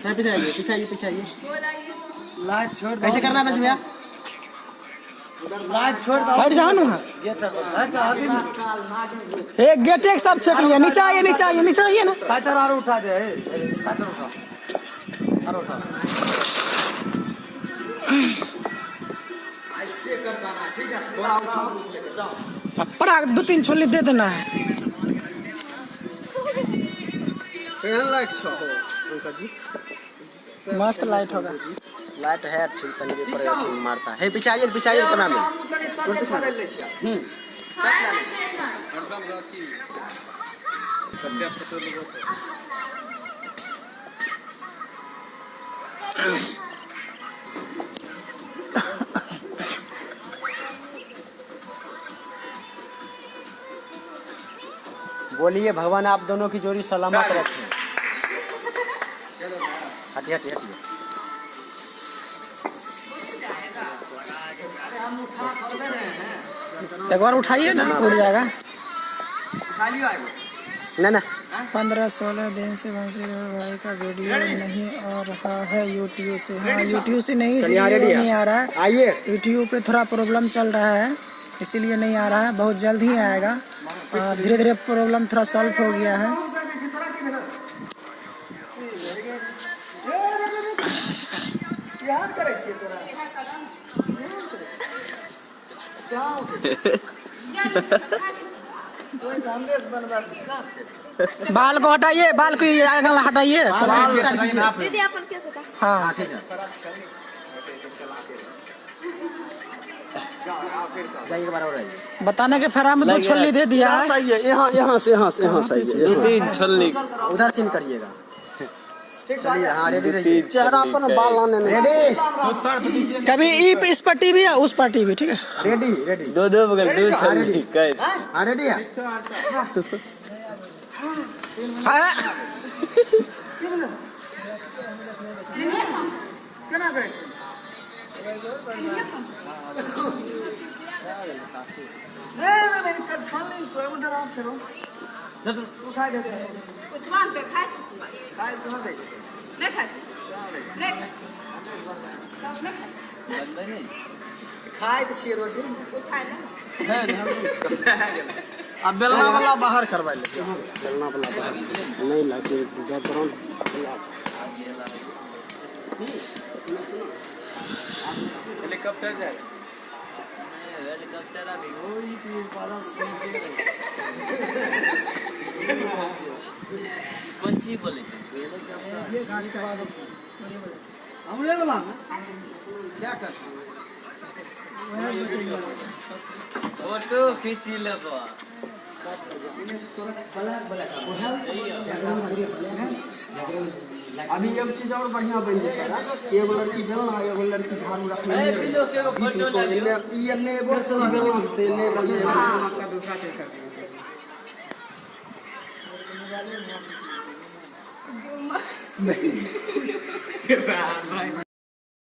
पीछे आइए पीछे आइए पीछे आइए। लाइट छोड़ दो। कैसे करना है भैया? लाइट छोड़ दो। हट जाओ ना। एक गेट एक सब चेक लिया। नीचे आइए नीचे आइए नीचे आइए ना। साइटर और उठा दे। साइटर उठा और उठा। ऐसे करना है ठीक है। थोड़ा उठा लेके जाओ। पड़ा 2-3 छोली दे देना है। लाइट छो अंकल जी। मस्त लाइट होगा। लाइट है ठीक तरीके पर मारता है। पीछे आइए करना में। बोलिए भगवान आप दोनों की जोड़ी सलामत रखें। हटिए हटिए हटिए। एक बार उठाइए ना उड़ जाएगा। ना ना 15-16 दिन से वंशी भाई का वीडियो नहीं आ रहा है यूट्यूब से। हाँ यूट्यूब से नहीं इसलिए नहीं आ रहा है। आइए यूट्यूब पे थोड़ा प्रॉब्लम चल रहा है इसीलिए नहीं आ रहा है। बहुत जल्द ही आएगा। धीरे धीरे प्रॉब्लम थोड़ा सॉल्व हो गया है। बाल को हटाइए। बाल को हटाइए। हाँ ठीक है। बताने के फेरा में 2 छोली दे दिया है। यहाँ से 2-3 छोली उधर से करिएगा। हाँ रेडी रहिए। चेहरा पर बाल आने नहीं। रेडी। कभी इस पट्टी भी है उस पट्टी भी ठीक है। Ready ready. दो बगल 2 छोली कैसे? हाँ रेडी है। उठा देते हैं। खाए तो शेर रोज अब बेलना वाला बाहर करवा ले। बेलना वाला बाहर नहीं लाके बैकग्राउंड हेलीकॉप्टर जाए। हेलीकॉप्टर अभी वही की बादल से कौन ची बोले छे? ये घास के बादल से हमरे वाला में क्या कर फोटो खींची लेबो। अभी एक चीज और बढ़िया बन जाएगा। एगो लड़की बेलना एगो लड़की झाड़ू रखने बीच में तो इन्ने एगो से बेलना से इन्ने का दूसरा चीज कर